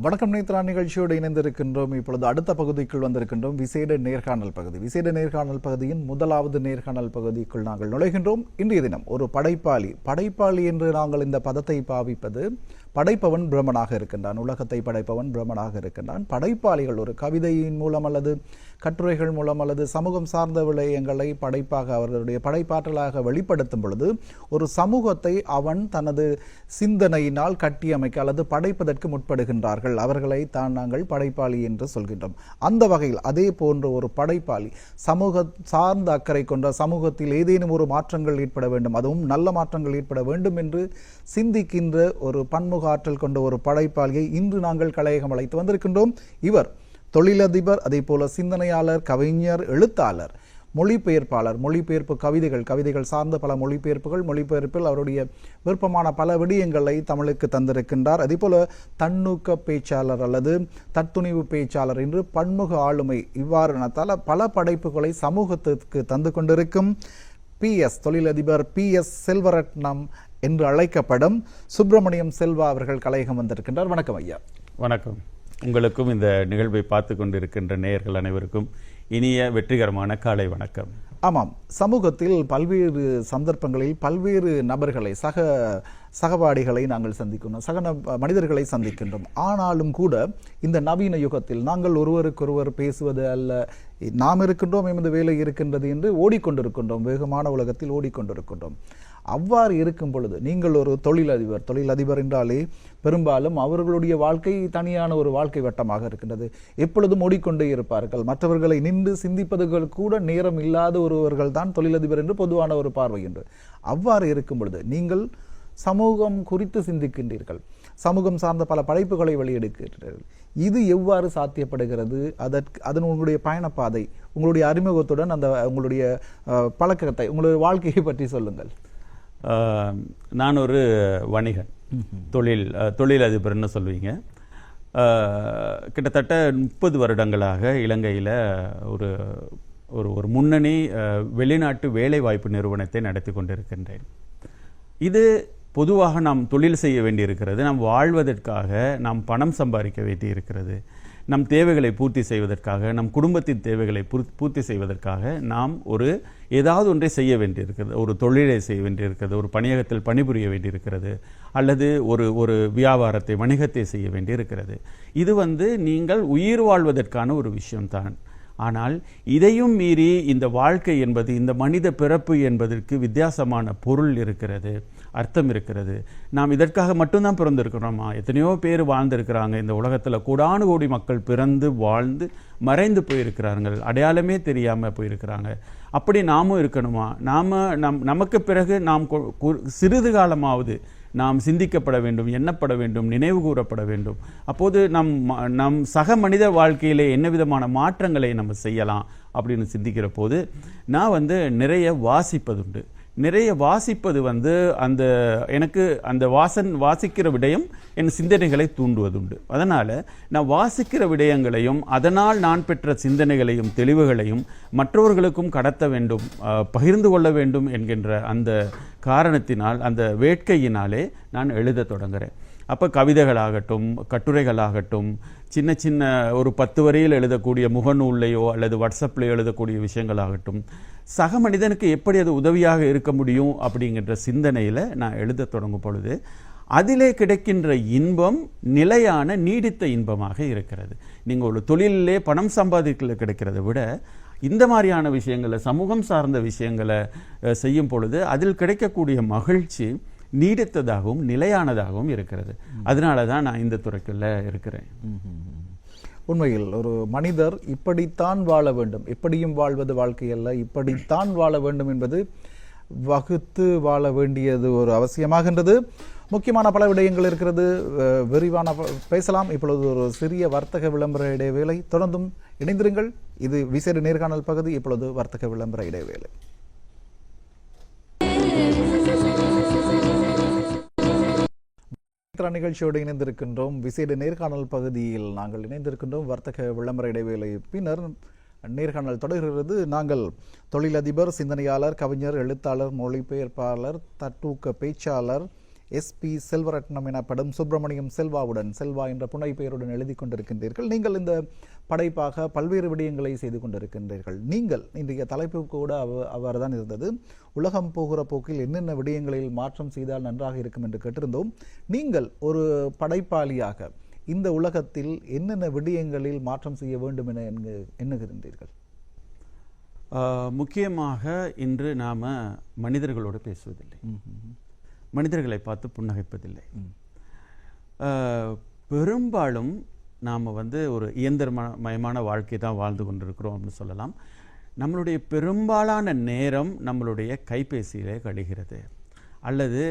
வணக்கம் நேத்ரா நிகழ்ச்சியோடு இணைந்திருக்கின்றோம். இப்பொழுது அடுத்த பகுதிக்குள் வந்திருக்கின்றோம். விசேட நேர்காணல் பகுதி. விசேட நேர்காணல் பகுதியின் முதலாவது நேர்காணல் பகுதிக்குள் நாங்கள் நுழைகின்றோம். இன்றைய தினம் ஒரு படைப்பாளி என்று நாங்கள் இந்த பதத்தை பாவிப்பது, படைப்பவன் பிரம்மனாக இருக்கின்றான், உலகத்தை படைப்பவன் பிரம்மனாக இருக்கின்றான். படைப்பாளிகள் ஒரு கவிதையின் மூலம் அல்லது கட்டுரைகள் மூலம் அல்லது சமூகம் சார்ந்த விடயங்களை படைப்பாக அவர்களுடைய படைப்பாற்றலாக வெளிப்படுத்தும் பொழுது ஒரு சமூகத்தை அவன் தனது சிந்தனையினால் கட்டியமைக்க அல்லது படைப்பதற்கு முற்படுகின்றார்கள். அவர்களை தான் நாங்கள் படைப்பாளி என்று சொல்கின்றோம். அந்த வகையில் அதே போன்ற ஒரு படைப்பாளி சமூக சார்ந்த அக்கறை கொண்ட, சமூகத்தில் ஏதேனும் ஒரு மாற்றங்கள் ஏற்பட வேண்டும், அதுவும் நல்ல மாற்றங்கள் ஏற்பட வேண்டும் என்று சிந்திக்கின்ற ஒரு பன்முக ஆற்றல் கொண்ட ஒரு படைப்பாளியை இன்று நாங்கள் கலையகம் அழைத்து வந்திருக்கின்றோம். இவர் தொழிலதிபர், அதே போல சிந்தனையாளர், கவிஞர், எழுத்தாளர், மொழிபெயர்ப்பாளர். மொழிபெயர்ப்பு கவிதைகள் சார்ந்த பல மொழிபெயர்ப்பில் அவருடைய விருப்பமான பல விடயங்களை தமிழுக்கு தந்திருக்கின்றார். அதே போல தன்னூக்க பேச்சாளர் அல்லது தத்துணிவு பேச்சாளர் என்று பன்முக ஆளுமை, இவ்வாறு பல படைப்புகளை சமூகத்திற்கு தந்து கொண்டிருக்கும் தொழிலதிபர் PS செல்வரட்னம் என்று அழைக்கப்படும் சுப்பிரமணியம் செல்வா அவர்கள் கலையகம் வந்திருக்கின்றார். வணக்கம் ஐயா. வணக்கம். உங்களுக்கும் இந்த நிகழ்வை பார்த்து கொண்டிருக்கின்ற நேயர்கள் அனைவருக்கும் இனிய வெற்றிகரமான காலை வணக்கம். ஆமாம், சமூகத்தில் பல்வேறு சந்தர்ப்பங்களில் பல்வேறு நபர்களை, சகபாடிகளை நாங்கள் சந்திக்கின்றோம், மனிதர்களை சந்திக்கின்றோம். ஆனாலும் கூட இந்த நவீன யுகத்தில் நாங்கள் ஒருவருக்கொருவர் பேசுவது அல்ல, நாம் இருக்கின்றோம், எமது வேலை இருக்கின்றது என்று ஓடிக்கொண்டிருக்கின்றோம், வேகமான உலகத்தில் ஓடிக்கொண்டிருக்கின்றோம். அவ்வாறு இருக்கும் பொழுது நீங்கள் ஒரு தொழிலதிபர் என்றாலே பெரும்பாலும் அவர்களுடைய வாழ்க்கை தனியான ஒரு வாழ்க்கை வட்டமாக இருக்கின்றது. எப்பொழுதும் ஓடிக்கொண்டே இருப்பார்கள். மற்றவர்களை நின்று சிந்திப்பதுகள் கூட நேரம் இல்லாத ஒருவர்கள் தான் தொழிலதிபர் என்று பொதுவான ஒரு பார்வை என்று. அவ்வாறு இருக்கும் பொழுது நீங்கள் சமூகம் குறித்து சிந்திக்கின்றீர்கள், சமூகம் சார்ந்த பல படைப்புகளை வெளியெடுக்கிறீர்கள். இது எவ்வாறு சாத்தியப்படுகிறது? அதன் உங்களுடைய பயணப்பாதை, உங்களுடைய அறிமுகத்துடன் அந்த உங்களுடைய பழக்கத்தை, உங்களுடைய வாழ்க்கையை பற்றி சொல்லுங்கள். நான் ஒரு வணிகன், தொழிலதிபர்னு சொல்லுவீங்க. கிட்டத்தட்ட 30 வருடங்களாக இலங்கையில் ஒரு ஒரு முன்னணி வெளிநாட்டு வேலைவாய்ப்பு நிறுவனத்தை நடத்தி கொண்டிருக்கின்றேன். இது பொதுவாக நாம் தொழில் செய்ய வேண்டியிருக்கிறது, நாம் வாழ்வதற்காக நாம் பணம் சம்பாதிக்க வேண்டியிருக்கிறது, நம் தேவைகளை பூர்த்தி செய்வதற்காக, நம் குடும்பத்தின் தேவைகளை பூர்த்தி செய்வதற்காக நாம் ஏதாவது ஒன்றை செய்ய வேண்டியிருக்கிறது, ஒரு தொழிலை செய்ய வேண்டியிருக்கிறது, ஒரு பணியகத்தில் பணிபுரிய வேண்டியிருக்கிறது, அல்லது ஒரு வியாபாரத்தை, வணிகத்தை செய்ய வேண்டியிருக்கிறது. இது நீங்கள் உயிர் வாழ்வதற்கான ஒரு விஷயம்தான். ஆனால் இதையும் மீறி இந்த வாழ்க்கை என்பது, இந்த மனித பிறப்பு என்பதற்கு வித்தியாசமான பொருள் இருக்கிறது, அர்த்தம் இருக்கிறது. நாம் இதற்காக மட்டும்தான் பிறந்திருக்கிறோமா? எத்தனையோ பேர் வாழ்ந்திருக்கிறாங்க இந்த உலகத்தில். கோடானு கோடி மக்கள் பிறந்து வாழ்ந்து மறைந்து போயிருக்கிறார்கள், அடையாளமே தெரியாமல் போயிருக்கிறாங்க. அப்படி நாமும் இருக்கணுமா? நமக்கு பிறகு நாம் சிறிது காலமாவது நாம் சிந்திக்கப்பட வேண்டும், எண்ணப்பட வேண்டும், நினைவு கூறப்பட வேண்டும். அப்போது நம் சக மனித வாழ்க்கையிலே என்ன விதமான மாற்றங்களை நம்ம செய்யலாம் அப்படின்னு சிந்திக்கிற போது நான் நிறைய வாசிப்பதுண்டு. நிறைய வாசிப்பது எனக்கு அந்த வாசிக்கிற விடயம் என் சிந்தனைகளை தூண்டுவதுண்டு. அதனால் நான் வாசிக்கிற விடயங்களையும் அதனால் நான் பெற்ற சிந்தனைகளையும் தெளிவுகளையும் மற்றவர்களுக்கும் கடத்த வேண்டும், பகிர்ந்து கொள்ள வேண்டும் என்கின்ற அந்த காரணத்தினால், அந்த வேட்கையினாலே நான் எழுத தொடங்குகிறேன். அப்போ கவிதைகளாகட்டும், கட்டுரைகளாகட்டும், சின்ன ஒரு 10 வரியில் எழுதக்கூடிய முகநூல்லையோ அல்லது வாட்ஸ்அப்லையோ எழுதக்கூடிய விஷயங்களாகட்டும், சக மனிதனுக்கு எப்படி அது உதவியாக இருக்க முடியும் அப்படிங்கிற சிந்தனையில் நான் எழுத தொடங்கும் பொழுது அதிலே கிடைக்கின்ற இன்பம் நிலையான நீடித்த இன்பமாக இருக்கிறது. நீங்கள் ஒரு தொழிலே பணம் சம்பாதிக்க கிடைக்கிறத விட இந்த மாதிரியான விஷயங்களை, சமூகம் சார்ந்த விஷயங்களை செய்யும் பொழுது அதில் கிடைக்கக்கூடிய மகிழ்ச்சி நீடித்ததாகவும் நிலையானதாகவும் இருக்கிறது. அதனால தான் நான் இந்த துறைக்குள்ள இருக்கிறேன். உண்மையில் ஒரு மனிதர் இப்படித்தான் வாழ வேண்டும், எப்படியும் வாழ்வது வாழ்க்கையல்ல, இப்படித்தான் வாழ வேண்டும் என்பது வகுத்து வாழ வேண்டியது ஒரு அவசியமாகின்றது. முக்கியமான பல விடயங்கள் இருக்கிறது, விரிவான பேசலாம். இப்பொழுது ஒரு சிறிய வர்த்தக விளம்பர இடைவேளை, தொடர்ந்தும் இணைந்திருங்கள். இது விசேட நேர்காணல் பகுதி. இப்பொழுது வர்த்தக விளம்பர இடைவேளை. நிகழ்ச்சியோடு இணைந்திருக்கின்றோம். விசேட நேர்காணல் பகுதியில் நாங்கள் இணைந்திருக்கின்றோம். வர்த்தக விளம்பர இடைவேளை பின்னர் நேர்காணல் தொடர்கிறது. நாங்கள் தொழிலதிபர், சிந்தனையாளர், கவிஞர், எழுத்தாளர், மொழிபெயர்ப்பாளர், தட்டூக்க பேச்சாளர், SP செல்வரட்னம் எனப்படும் சுப்பிரமணியம் செல்வாவுடன், செல்வா என்ற புனை பெயருடன் எழுதி கொண்டிருக்கின்றீர்கள். நீங்கள் இந்த படைப்பாக பல்வேறு விடயங்களை செய்து கொண்டிருக்கின்றீர்கள். நீங்கள் இன்றைய தலைப்பு கூட அவர் தான் இருந்தது, உலகம் போகிற போக்கில் என்னென்ன விடயங்களில் மாற்றம் செய்தால் நன்றாக இருக்கும் என்று கேட்டிருந்தோம். நீங்கள் ஒரு படைப்பாளியாக இந்த உலகத்தில் என்னென்ன விடயங்களில் மாற்றம் செய்ய வேண்டும் என எண்ணுகின்றீர்கள்? முக்கியமாக இன்று நாம் மனிதர்களோடு பேசுவதில்லை, மனிதர்களை பார்த்து புன்னகைப்பதில்லை. பெரும்பாலும் நாம் ஒரு இயந்திரமயமான வாழ்க்கை தான் வாழ்ந்து கொண்டிருக்கிறோம் அப்படின்னு சொல்லலாம். நம்மளுடைய பெரும்பாலான நேரம் நம்மளுடைய கைபேசியிலே கழிகிறது, அல்லது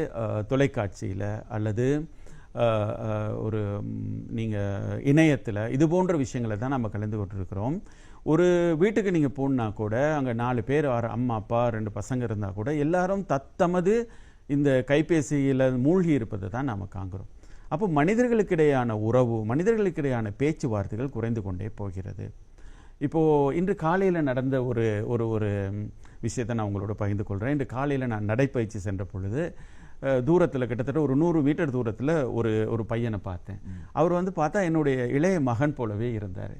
தொலைக்காட்சியில், அல்லது ஒரு நீங்கள் இணையத்தில், இது போன்ற விஷயங்களை தான் நம்ம கலந்து கொண்டிருக்கிறோம். ஒரு வீட்டுக்கு நீங்கள் போனா கூட அங்கே 4 பேர், அம்மா அப்பா 2 பசங்க இருந்தால் கூட எல்லாரும் தத்தமது இந்த கைபேசியில் மூழ்கி இருப்பதை தான் நாம் காண்கிறோம். அப்போ மனிதர்களுக்கிடையான உறவு, மனிதர்களுக்கிடையான பேச்சுவார்த்தைகள் குறைந்து கொண்டே போகிறது. இப்போது இன்று காலையில் நடந்த ஒரு விஷயத்தை நான் உங்களோட பகிர்ந்து கொள்கிறேன். இன்று காலையில் நான் நடைப்பயிற்சி சென்ற பொழுது தூரத்தில், கிட்டத்தட்ட ஒரு 100 மீட்டர் தூரத்தில் ஒரு பையனை பார்த்தேன். அவர் பார்த்தா என்னுடைய இளைய மகன் போலவே இருந்தார்.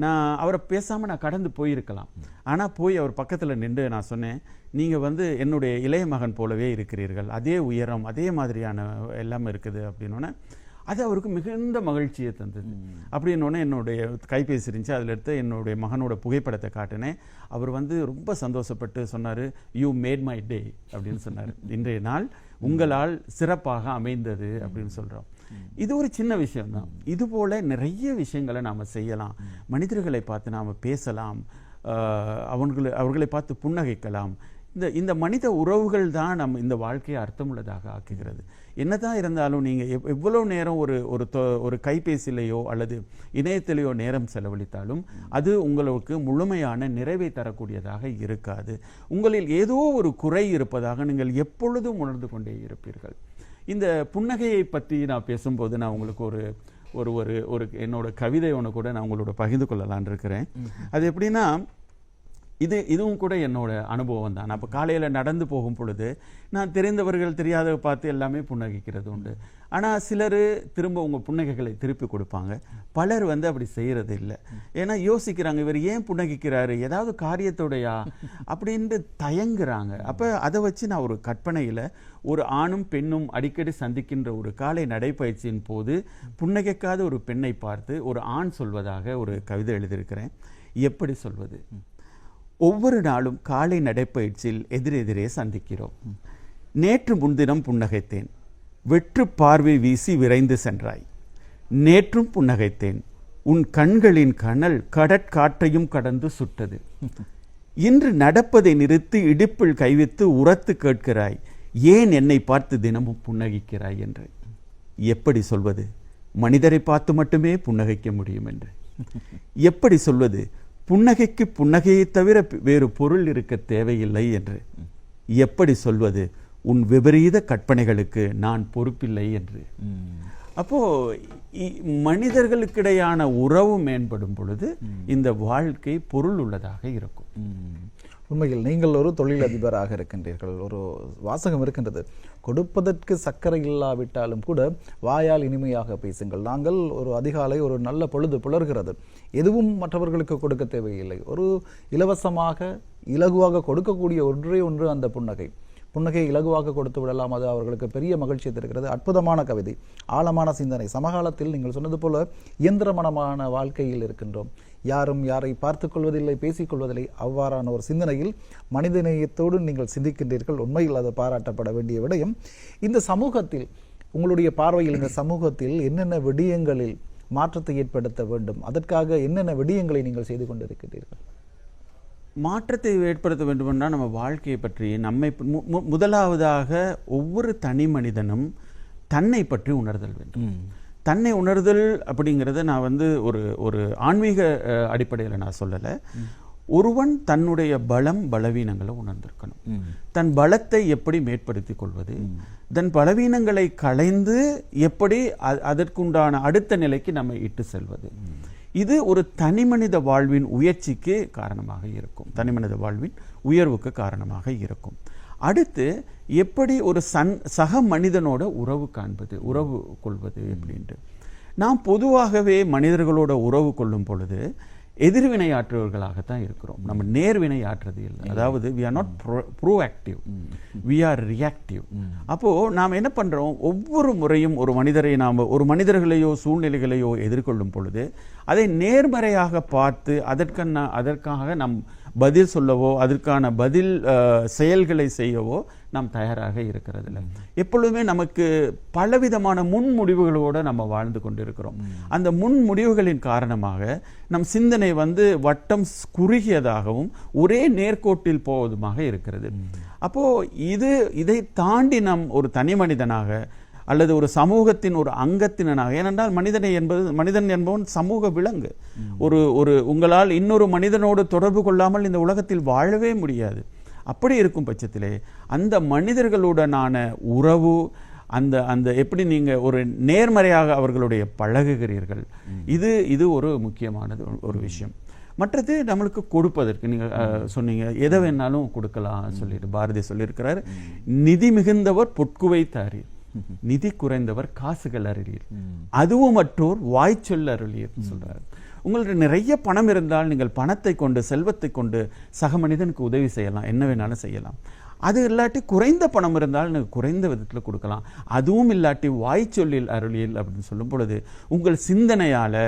நான் அவரை பேசாமல் நான் கடந்து போயிருக்கலாம். ஆனால் போய் அவர் பக்கத்தில் நின்று நான் சொன்னேன், நீங்கள் என்னுடைய இளைய மகன் போலவே இருக்கிறீர்கள், அதே உயரம், அதே மாதிரியான எல்லாமே இருக்குது அப்படின்னோடனே அது அவருக்கு மிகுந்த மகிழ்ச்சியை தந்தது. அப்படின்னோடனே என்னுடைய கைபேசி இருந்துச்சு, அதில் எடுத்து என்னுடைய மகனோட புகைப்படத்தை காட்டினேன். அவர் ரொம்ப சந்தோஷப்பட்டு சொன்னார், யூ மேட் மை டே அப்படின்னு சொன்னார். இன்றைய நாள் உங்களால் சிறப்பாக அமைந்தது அப்படின்னு சொல்கிறோம். இது ஒரு சின்ன விஷயம்தான். இது போல நிறைய விஷயங்களை நாம் செய்யலாம். மனிதர்களை பார்த்து நாம் பேசலாம், அவர்களை பார்த்து புன்னகைக்கலாம். இந்த மனித உறவுகள் தான் இந்த வாழ்க்கையை அர்த்தமுள்ளதாக ஆக்குகிறது. என்னதான் இருந்தாலும் நீங்கள் எவ்வளோ நேரம் ஒரு கைபேசியிலையோ அல்லது இணையத்திலேயோ நேரம் செலவழித்தாலும் அது உங்களுக்கு முழுமையான நிறைவை தரக்கூடியதாக இருக்காது. உங்களில் ஏதோ ஒரு குறை இருப்பதாக நீங்கள் எப்பொழுதும் உணர்ந்து கொண்டே இருப்பீர்கள். இந்த புன்னகையை பற்றி நான் பேசும்போது நான் உங்களுக்கு ஒரு என்னோட கவிதை ஒன்று கூட நான் உங்களோட பகிர்ந்து கொள்ளலான் இருக்கிறேன். அது எப்படின்னா, இதுவும் கூட என்னோட அனுபவம் தான். அப்போ காலையில் நடந்து போகும் பொழுது நான் தெரிந்தவர்கள் தெரியாத பார்த்து எல்லாமே புன்னகைக்கிறது உண்டு. ஆனால் சிலர் திரும்ப உங்கள் புன்னகைகளை திருப்பி கொடுப்பாங்க. பலர் அப்படி செய்கிறது இல்லை. ஏன்னா யோசிக்கிறாங்க, இவர் ஏன் புன்னகைக்கிறாரு, ஏதாவது காரியத்தோடையா அப்படின்ட்டு தயங்குறாங்க. அப்போ அதை வச்சு நான் ஒரு கற்பனையில் ஒரு ஆணும் பெண்ணும் அடிக்கடி சந்திக்கின்ற ஒரு காலை நடைப்பயிற்சியின் போது புன்னகைக்காத ஒரு பெண்ணை பார்த்து ஒரு ஆண் சொல்வதாக ஒரு கவிதை எழுதியிருக்கிறேன். எப்படி சொல்வது? ஒவ்வொரு நாளும் காலை நடைப்பயிற்சியில் எதிரெதிரே சந்திக்கிறோம். நேற்று முன்தினம் புன்னகைத்தேன், வெற்று பார்வை வீசி விரைந்து சென்றாய். நேற்றும் புன்னகைத்தேன், உன் கண்களின் கனல் கடற்காற்றையும் கடந்து சுட்டது. இன்று நடப்பதை நிறுத்தி இடுப்பில் கைவித்து உரத்து கேட்கிறாய், ஏன் என்னை பார்த்து தினமும் புன்னகைக்கிறாய் என்று. எப்படி சொல்வது? மனிதரை பார்த்து மட்டுமே புன்னகைக்க முடியும் என்று. எப்படி சொல்வது? புன்னகைக்கு புன்னகையை தவிர வேறு பொருள் இருக்க தேவையில்லை என்று. எப்படி சொல்வது? உன் விபரீத கற்பனைகளுக்கு நான் பொறுப்பில்லை என்று. அப்போ மனிதர்களுக்கிடையான உறவு மேம்படும் பொழுது இந்த வாழ்க்கை பொருள் உள்ளதாக இருக்கும். உண்மையில் நீங்கள் ஒரு தொழிலதிபராக இருக்கின்றீர்கள். ஒரு வாசகம் இருக்கின்றது, கொடுப்பதற்கு சர்க்கரை இல்லாவிட்டாலும் கூட வாயால் இனிமையாக பேசுங்கள். நாங்கள் ஒரு அதிகாலை ஒரு நல்ல பொழுது புலர்கிறது, எதுவும் மற்றவர்களுக்கு கொடுக்க தேவையில்லை, ஒரு இலவசமாக இலகுவாக கொடுக்கக்கூடிய ஒன்று அந்த புன்னகை இலகுவாக கொடுத்து விடலாம். அது அவர்களுக்கு பெரிய மகிழ்ச்சியை தருகிறது. அற்புதமான கவிதை, ஆழமான சிந்தனை. சமகாலத்தில் நீங்கள் சொன்னது போல இயந்திரமனமான வாழ்க்கையில் இருக்கின்றோம். யாரும் யாரை பார்த்துக் கொள்வதில்லை, பேசிக்கொள்வதில்லை. அவ்வாறான ஒரு சிந்தனையில் மனிதநேயத்தோடு நீங்கள் சிந்திக்கின்றீர்கள். உண்மையில் அது பாராட்டப்பட வேண்டிய விடயம். இந்த சமூகத்தில், உங்களுடைய பார்வையில் இந்த சமூகத்தில் என்னென்ன விடயங்களில் மாற்றத்தை ஏற்படுத்த வேண்டும், அதற்காக என்னென்ன விடயங்களை நீங்கள் செய்து கொண்டிருக்கிறீர்கள்? மாற்றத்தை ஏற்படுத்த வேண்டுமென்றால் நம்ம வாழ்க்கையை பற்றி நம்மை முதலாவதாக ஒவ்வொரு தனி மனிதனும் தன்னை பற்றி உணர்தல் வேண்டும். தன்னை உணர்தல் அப்படிங்கிறத நான் ஒரு ஆன்மீக அடிப்படையில் நான் சொல்லலை. ஒருவன் தன்னுடைய பலவீனங்களை உணர்ந்திருக்கணும். தன் பலத்தை எப்படி மேற்படுத்திக் கொள்வது, தன் பலவீனங்களை களைந்து எப்படி அதற்குண்டான அடுத்த நிலைக்கு நம்ம இட்டு செல்வது, இது ஒரு தனிமனித வாழ்வின் உயர்ச்சிக்கு காரணமாக இருக்கும், தனிமனித வாழ்வின் உயர்வுக்கு காரணமாக இருக்கும். அடுத்து எப்படி ஒரு சக மனிதனோட உறவு காண்பது, உறவு கொள்வது அப்படின்ட்டு. நாம் பொதுவாகவே மனிதர்களோட உறவு கொள்ளும் பொழுது எதிர்வினையாற்றுவர்களாகத்தான் இருக்கிறோம். நம்ம நேர்வினை ஆற்றுறது இல்லை. அதாவது we are not proactive, we are reactive. அப்போ நாம் என்ன பண்றோம், ஒவ்வொரு முறையும் ஒரு மனிதரை நாம் ஒரு மனிதர்களையோ சூழ்நிலைகளையோ எதிர்கொள்ளும் பொழுது அதை நேர்மறையாக பார்த்து அதற்காக நம் பதில் சொல்லவோ அதற்கான பதில் செயல்களை செய்யவோ நாம் தயாராக இருக்கிறதில்ல. எப்பொழுதுமே நமக்கு பலவிதமான முன்முடிவுகளோடு நம்ம வாழ்ந்து கொண்டிருக்கிறோம். அந்த முன்முடிவுகளின் காரணமாக நம் சிந்தனை வட்டம் குறுகியதாகவும் ஒரே நேர்கோட்டில் போவதுமாக இருக்கிறது. அப்போ இதை தாண்டி நம் ஒரு தனி மனிதனாக அல்லது ஒரு சமூகத்தின் ஒரு அங்கத்தினனாக, ஏனென்றால் மனிதன் என்பவன் சமூக விலங்கு. ஒரு உங்களால் இன்னொரு மனிதனோடு தொடர்பு கொள்ளாமல் இந்த உலகத்தில் வாழவே முடியாது. அப்படி இருக்கும் பட்சத்திலே அந்த மனிதர்களுடனான உறவு, அந்த எப்படி நீங்க ஒரு நேர்மறையாக அவர்களுடைய பழகுகிறீர்கள், இது ஒரு முக்கியமானது ஒரு விஷயம். மற்றது நம்மளுக்கு கொடுப்பதற்கு நீங்க சொன்னீங்க, எதை வேணாலும் கொடுக்கலாம் சொல்லிட்டு பாரதி சொல்லியிருக்கிறார், நிதி மிகுந்தவர் பொற்குவை தாரீர், நிதி குறைந்தவர் காசுகள் அருளீர், அதுவும் மற்றோர் வாய்ச்சொல் அருளீர் சொல்றாரு. உங்களுக்கு நிறைய பணம் இருந்தால் நீங்கள் பணத்தை கொண்டு செல்வத்தை கொண்டு சக மனிதனுக்கு உதவி செய்யலாம், என்ன வேணாலும் செய்யலாம். அது இல்லாட்டி குறைந்த பணம் இருந்தால் நீங்கள் குறைந்த விதத்தில் கொடுக்கலாம். அதுவும் இல்லாட்டி வாய்ச்சொல்லில் அருளியல் அப்படின்னு சொல்லும் பொழுது உங்கள் சிந்தனையால்,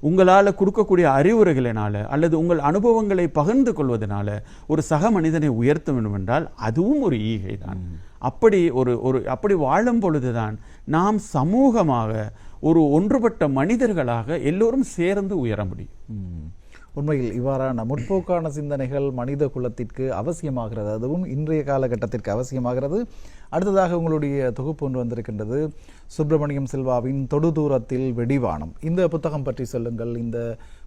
உங்களால் கொடுக்கக்கூடிய அறிவுரைகளினால அல்லது உங்கள் அனுபவங்களை பகிர்ந்து கொள்வதனால ஒரு சக மனிதனை உயர்த்த வேண்டும் என்றால் அதுவும் ஒரு ஈகை தான். அப்படி வாழும் பொழுதுதான் நாம் சமூகமாக ஒரு ஒன்றுபட்ட மனிதர்களாக எல்லோரும் சேர்ந்து உயர முடியும். உண்மையில் இவ்வாறான முற்போக்கான சிந்தனைகள் மனித குலத்திற்கு அவசியமாகிறது, அதுவும் இன்றைய காலகட்டத்திற்கு அவசியமாகிறது. அடுத்ததாக உங்களுடைய தொகுப்பு ஒன்று வந்திருக்கின்றது, சுப்பிரமணியம் சில்வாவின் தொடு தூரத்தில் வெடிவானம். இந்த புத்தகம் பற்றி சொல்லுங்கள். இந்த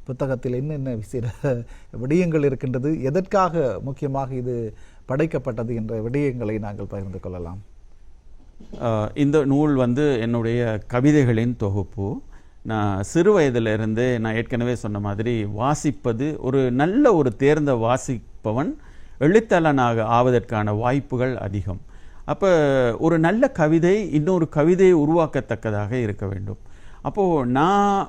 புத்தகத்தில் என்னென்ன விசேட விடயங்கள் இருக்கின்றது, எதற்காக முக்கியமாக இது படைக்கப்பட்டது என்ற விடயங்களை நாங்கள் பகிர்ந்து கொள்ளலாம். இந்த நூல் என்னுடைய கவிதைகளின் தொகுப்பு. நான் சிறு வயதிலிருந்து நான் ஏற்கனவே சொன்ன மாதிரி வாசிப்பது, ஒரு நல்ல ஒரு தேர்ந்த வாசிப்பவன் எழுத்தாளனாக ஆவதற்கான வாய்ப்புகள் அதிகம். அப்போ ஒரு நல்ல கவிதை இன்னொரு கவிதையை உருவாக்கத்தக்கதாக இருக்க வேண்டும். அப்போது நான்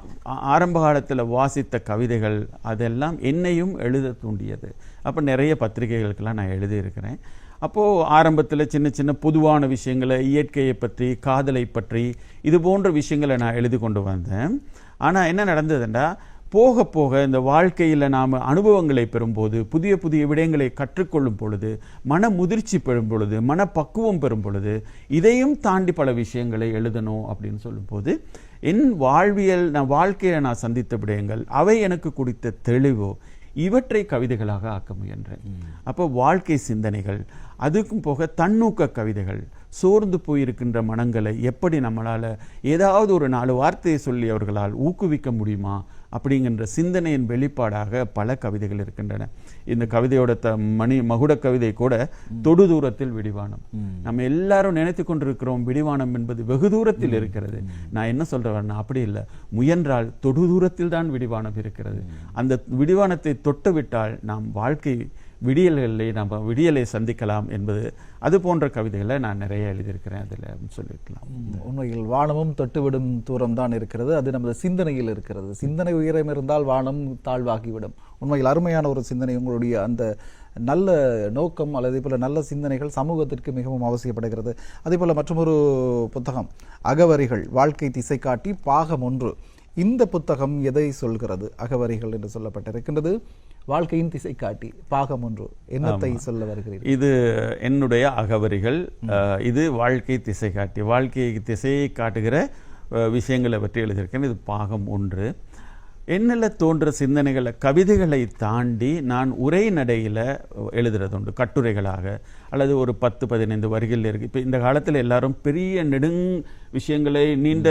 ஆரம்ப காலத்தில் வாசித்த கவிதைகள் அதெல்லாம் என்னையும் எழுத தூண்டியது. அப்போ நிறைய பத்திரிகைகளுக்கெல்லாம் நான் எழுதியிருக்கிறேன். அப்போது ஆரம்பத்தில் சின்ன சின்ன பொதுவான விஷயங்களை, இயற்கையை பற்றி, காதலை பற்றி, இது போன்ற விஷயங்களை நான் எழுதி கொண்டு வந்தேன். ஆனால் என்ன நடந்ததுன்னா, போக போக இந்த வாழ்க்கையில் நாம் அனுபவங்களை பெறும்போது, புதிய புதிய விடயங்களை கற்றுக்கொள்ளும் பொழுது, மன முதிர்ச்சி பெறும் பொழுது, மனப்பக்குவம் பெறும் பொழுது, இதையும் தாண்டி பல விஷயங்களை எழுதணும் அப்படின்னு சொல்லும்போது என் வாழ்க்கையில் நான் சந்தித்த விடயங்கள், அவை எனக்கு கொடுத்த தெளிவோ, இவற்றை கவிதைகளாக ஆக்க முயன்றேன். அப்போ வாழ்க்கை சிந்தனைகள், அதுக்கும் போக தன்னூக்க கவிதைகள், சோர்ந்து போயிருக்கின்ற மனங்களை எப்படி நம்மளால் ஏதாவது ஒரு 4 வார்த்தையை சொல்லி அவர்களால் ஊக்குவிக்க முடியுமா அப்படிங்கிற சிந்தனையின் வெளிப்பாடாக பல கவிதைகள் இருக்கின்றன. இந்த கவிதையோட மகுட கவிதை கூட தொடு தூரத்தில் விடிவானம். நம்ம எல்லாரும் நினைத்து கொண்டிருக்கிறோம் விடிவானம் என்பது வெகு தூரத்தில் இருக்கிறது. நான் என்ன சொல்றேன், அப்படி இல்லை. முயன்றால் தொடு தூரத்தில் தான் விடிவானம் இருக்கிறது. அந்த விடிவானத்தை தொட்டுவிட்டால் நாம் வாழ்க்கை விடியலை சந்திக்கலாம் என்பது, அது போன்ற கவிதைகளை நான் நிறைய எழுதியிருக்கிறேன். அதில் சொல்லிக்கலாம். உண்மையில் வானமும் தொட்டுவிடும் தூரம் தான் இருக்கிறது, அது நமது சிந்தனையில் இருக்கிறது. சிந்தனை உயரம் இருந்தால் வானம் தாழ்வாகிவிடும். உண்மையில் அருமையான ஒரு சிந்தனை. உங்களுடைய அந்த நல்ல நோக்கம் அல்லது போல நல்ல சிந்தனைகள் சமூகத்திற்கு மிகவும் அவசியப்படுகிறது. அதே போல மற்றொரு புத்தகம், அகவரிகள் வாழ்க்கை திசை காட்டி பாகம் 1. இந்த புத்தகம் எதை சொல்கிறது? அகவரிகள் என்று சொல்லப்பட்டிருக்கின்றது, வாழ்க்கையின் திசை காட்டி பாகம் 1. என்னத்தை சொல்ல வருகிறீர்கள்? இது என்னுடைய அகவரிகள். இது வாழ்க்கை திசை காட்டி, வாழ்க்கை திசையை காட்டுகிற விஷயங்களை பற்றி எழுதியிருக்கேன். இது பாகம் 1. என்னில் தோன்ற சிந்தனைகளை, கவிதைகளை தாண்டி நான் உரைநடையில் எழுதுறது உண்டு, கட்டுரைகளாக அல்லது ஒரு 10-15 வரிகள் இருக்குது. இப்போ இந்த காலத்தில் எல்லாரும் பெரிய விஷயங்களை, நீண்ட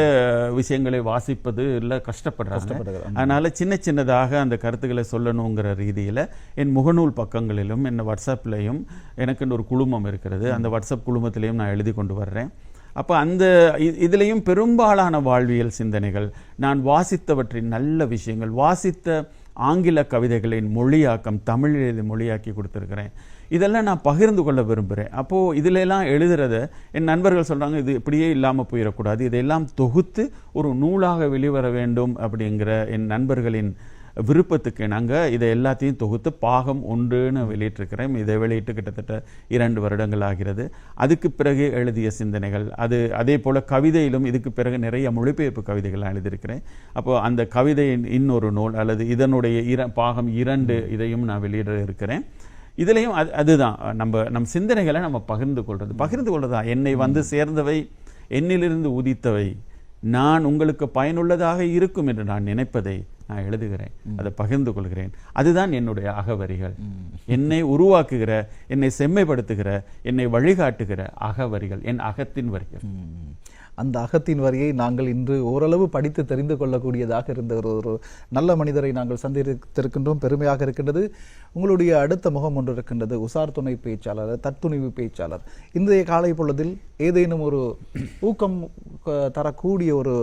விஷயங்களை வாசிப்பது இல்லை, கஷ்டப்படுறாங்க. அதனால் சின்ன சின்னதாக அந்த கருத்துக்களை சொல்லணுங்கிற ரீதியில் என் முகநூல் பக்கங்களிலும் என் வாட்ஸ்அப்லையும் எனக்கு ஒரு குழுமம் இருக்கிறது. அந்த வாட்ஸ்அப் குழுமத்திலையும் நான் எழுதி கொண்டு வர்றேன். அப்போ இதுலேயும் பெரும்பாலான வாழ்வியல் சிந்தனைகள், நான் வாசித்தவற்றின் நல்ல விஷயங்கள், வாசித்த ஆங்கில கவிதைகளின் மொழியாக்கம் தமிழில் மொழியாக்கி கொடுத்துருக்கிறேன். இதெல்லாம் நான் பகிர்ந்து கொள்ள விரும்புகிறேன். அப்போது இதில் எல்லாம் எழுதுறத என் நண்பர்கள் சொல்கிறாங்க, இது இப்படியே இல்லாமல் போயிடக்கூடாது, இதையெல்லாம் தொகுத்து ஒரு நூலாக வெளிவர வேண்டும் அப்படிங்கிற என் நண்பர்களின் விருப்பத்துக்கு நாங்கள் இதை எல்லாத்தையும் தொகுத்து பாகம் 1ன்னு வெளியிட்டிருக்கிறேன். இதை வெளியிட்டு கிட்டத்தட்ட 2 வருடங்கள் ஆகிறது. அதுக்கு பிறகு எழுதிய சிந்தனைகள், அதே போல் கவிதையிலும் இதுக்கு பிறகு நிறைய மொழிபெயர்ப்பு கவிதைகள் எழுதியிருக்கிறேன். அப்போது அந்த கவிதையின் இன்னொரு நூல் அல்லது இதனுடைய பாகம் 2 இதையும் நான் வெளியிட இருக்கிறேன். இதுலேயும் அதுதான் நம் சிந்தனைகளை நம்ம பகிர்ந்து கொள்றதா என்னை வந்து சேர்ந்தவை, என்னிலிருந்து உதித்தவை, நான் உங்களுக்கு பயனுள்ளதாக இருக்கும் என்று நான் நினைப்பதை நான் எழுதுகிறேன், அதை பகிர்ந்து கொள்கிறேன். அதுதான் என்னுடைய அகவரிகள். என்னை உருவாக்குகிற, என்னை செம்மைப்படுத்துகிற, என்னை வழிகாட்டுகிற அகவரிகள், என் அகத்தின் வரிகள். அந்த அகத்தின் வரியை நாங்கள் இன்று ஓரளவு படித்து தெரிந்து கொள்ளக்கூடியதாக இருந்த ஒரு நல்ல மனிதரை நாங்கள் சந்தித்திருக்கின்றோம். பெருமையாக இருக்கின்றது. உங்களுடைய அடுத்த முகம் ஒன்று இருக்கின்றது, உசார் துணை பேச்சாளர், தற்துணிவு பேச்சாளர். இன்றைய காலை பொழுதில் ஏதேனும் ஒரு ஊக்கம் தரக்கூடிய ஒரு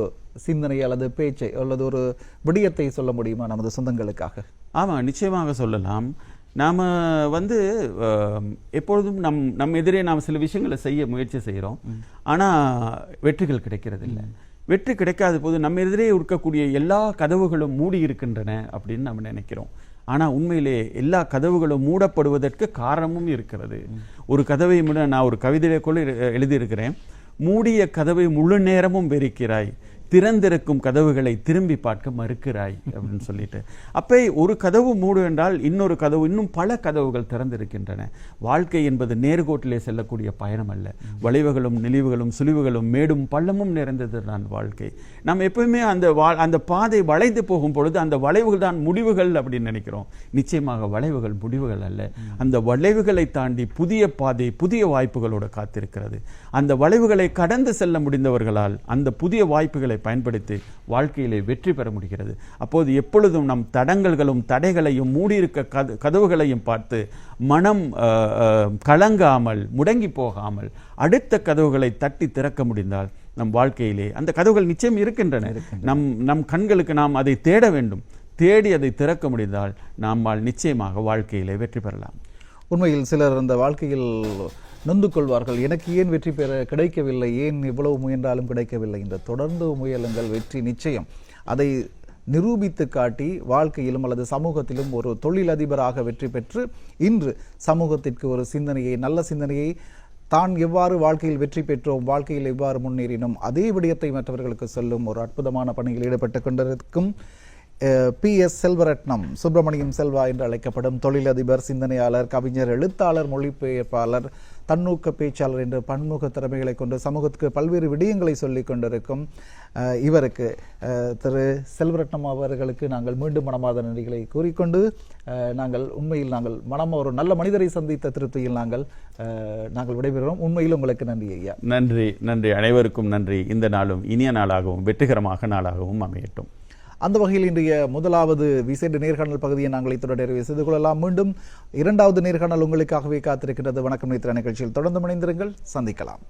சிந்தனை அல்லது பேச்சை அல்லது ஒரு விடயத்தை சொல்ல முடியுமா நமது சொந்தங்களுக்காக? ஆமாம், நிச்சயமாக சொல்லலாம். நாம் வந்து எப்பொழுதும் நம் எதிரே நாம் சில விஷயங்களை செய்ய முயற்சி செய்கிறோம், ஆனால் வெற்றிகள் கிடைக்கிறது இல்லை. வெற்றி கிடைக்காத போது நம்ம எதிரே இருக்கக்கூடிய எல்லா கதவுகளும் மூடி இருக்கின்றன அப்படின்னு நம்ம நினைக்கிறோம். ஆனால் உண்மையிலே எல்லா கதவுகளும் மூடப்படுவதற்கு காரணமும் இருக்கிறது. ஒரு கதவை நான் ஒரு கவிதைக்குள்ள எழுதியிருக்கிறேன், மூடிய கதவை முழு நேரமும் வெறிக்கிறாய், திறந்திருக்கும் கதவுகளை திரும்பி பார்க்க மறுக்கிறாய் அப்படின்னு சொல்லிட்டு. அப்போ ஒரு கதவு மூடு என்றால் இன்னொரு கதவு, இன்னும் பல கதவுகள் திறந்திருக்கின்றன. வாழ்க்கை என்பது நேர்கோட்டிலே செல்லக்கூடிய பயணம் அல்ல. வளைவுகளும் நெளிவுகளும் சுழிவுகளும் மேடும் பள்ளமும் நிறைந்தது தான் வாழ்க்கை. நம்ம எப்பவுமே அந்த பாதை வளைந்து போகும் பொழுது அந்த வளைவுகள் தான் முடிவுகள் அப்படின்னு நினைக்கிறோம். நிச்சயமாக வளைவுகள் முடிவுகள் அல்ல. அந்த வளைவுகளை தாண்டி புதிய பாதை, புதிய வாய்ப்புகளோடு காத்திருக்கிறது. அந்த வளைவுகளை கடந்து செல்ல முடிந்தவர்களால் அந்த புதிய வாய்ப்புகளை பயன்படுத்தி வாழ்க்கையிலே வெற்றி பெற முடிகிறது. அப்போது எப்பொழுதும் நம் தடங்கல்களும் தடைகளையும் மூடியிருக்க கதவுகளையும் பார்த்து மனம் கலங்காமல், முடங்கி போகாமல் அடுத்த கதவுகளை தட்டி திறக்க முடிந்தால் நம் வாழ்க்கையிலே அந்த கதவுகள் நிச்சயம் இருக்கின்றன. நம் கண்களுக்கு நாம் அதை தேட வேண்டும். தேடி அதை திறக்க முடிந்தால் நம்மால் நிச்சயமாக வாழ்க்கையிலே வெற்றி பெறலாம். உண்மையில் சிலர் அந்த வாழ்க்கையில் நொந்து கொள்வார்கள், எனக்கு ஏன் வெற்றி பெற கிடைக்கவில்லை, ஏன் இவ்வளவு முயன்றாலும் கிடைக்கவில்லை. இந்த தொடர்ந்து முயலுங்கள், வெற்றி நிச்சயம். அதை நிரூபித்து காட்டி வாழ்க்கையிலும் அல்லது சமூகத்திலும் ஒரு தொழிலதிபராக வெற்றி பெற்று இன்று சமூகத்திற்கு ஒரு சிந்தனையை, நல்ல சிந்தனையை, தான் எவ்வாறு வாழ்க்கையில் வெற்றி பெற்றோம், வாழ்க்கையில் எவ்வாறு முன்னேறினோம், அதே விடயத்தை மற்றவர்களுக்கு சொல்லும் ஒரு அற்புதமான பணியில் ஈடுபட்டு கொண்டிருக்கும் PS செல்வரட்னம் சுப்பிரமணியம் செல்வா என்று அழைக்கப்படும் தொழிலதிபர், சிந்தனையாளர், கவிஞர், எழுத்தாளர், மொழிபெயர்ப்பாளர், தன்னூக்க பேச்சாளர் என்ற பன்முக திறமைகளை கொண்டு சமூகத்துக்கு பல்வேறு விடயங்களை சொல்லிக் கொண்டிருக்கும் இவருக்கு, திரு செல்வரட்னம் அவர்களுக்கு நாங்கள் மீண்டும் மனமார்ந்த நன்றிகளை கூறிக்கொண்டு நாங்கள் ஒரு நல்ல மனிதரை சந்தித்த திருப்தியில் நாங்கள் விடைபெறுகிறோம். உண்மையில் உங்களுக்கு நன்றி ஐயா. நன்றி. அனைவருக்கும் நன்றி. இந்த நாளும் இனிய நாளாகவும் வெற்றிகரமாக நாளாகவும் அமையட்டும். அந்த வகையில் இன்றைய முதலாவது விசேட நேர்காணல் பகுதியை நாங்கள் இத்துடன் நிறைவு செய்து கொள்ளலாம். மீண்டும் 2வது நேர்காணல் உங்களுக்காகவே காத்திருக்கின்றது. வணக்கம் நேத்திர நிகழ்ச்சியில் தொடர்ந்து இணைந்திருங்கள். சந்திக்கலாம்.